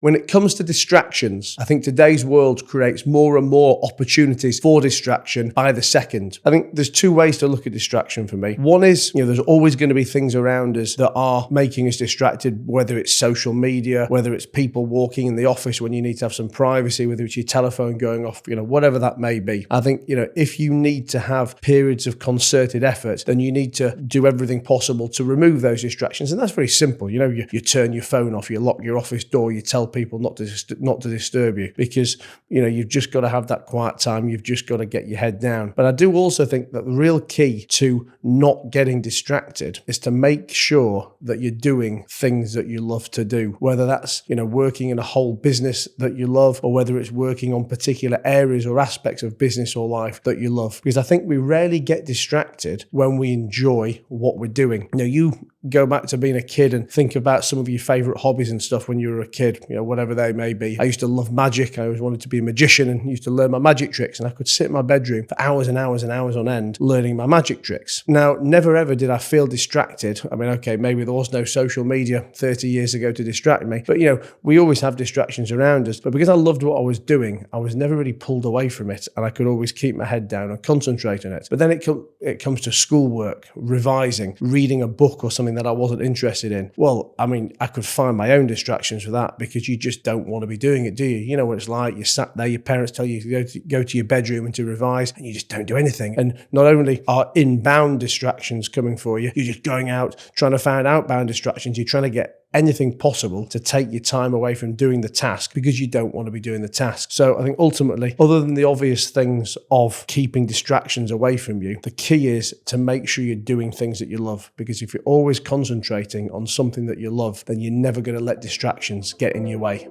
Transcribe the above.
When it comes to distractions, I think today's world creates more and more opportunities for distraction by the second. I think there's two ways to look at distraction for me. One is, there's always going to be things around us that are making us distracted, whether it's social media, whether it's people walking in the office when you need to have some privacy, whether it's your telephone going off, whatever that may be. I think, if you need to have periods of concerted effort, then you need to do everything possible to remove those distractions. And that's very simple. You turn your phone off, you lock your office door, you tell people not to disturb you, because you've just got to have that quiet time. You've just got to get your head down. But I do also think that the real key to not getting distracted is to make sure that you're doing things that you love to do, whether that's working in a whole business that you love, or whether it's working on particular areas or aspects of business or life that you love. Because I think we rarely get distracted when we enjoy what we're doing. You go back to being a kid and think about some of your favorite hobbies and stuff when you were a kid, whatever they may be. I used to love magic. I always wanted to be a magician and used to learn my magic tricks, and I could sit in my bedroom for hours and hours and hours on end learning my magic tricks. Now, never ever did I feel distracted. I mean, okay, maybe there was no social media 30 years ago to distract me, but we always have distractions around us. But because I loved what I was doing, I was never really pulled away from it, and I could always keep my head down and concentrate on it. But then it comes to schoolwork, revising, reading a book or something that I wasn't interested in. Well, I mean, I could find my own distractions for that, because you just don't want to be doing it, do you? You know what it's like. You're sat there, your parents tell you to go to your bedroom and to revise, and you just don't do anything. And not only are inbound distractions coming for you, you're just going out trying to find outbound distractions. You're trying to get anything possible to take your time away from doing the task, because you don't want to be doing the task. So I think ultimately, other than the obvious things of keeping distractions away from you, the key is to make sure you're doing things that you love. Because if you're always concentrating on something that you love, then you're never going to let distractions get in your way.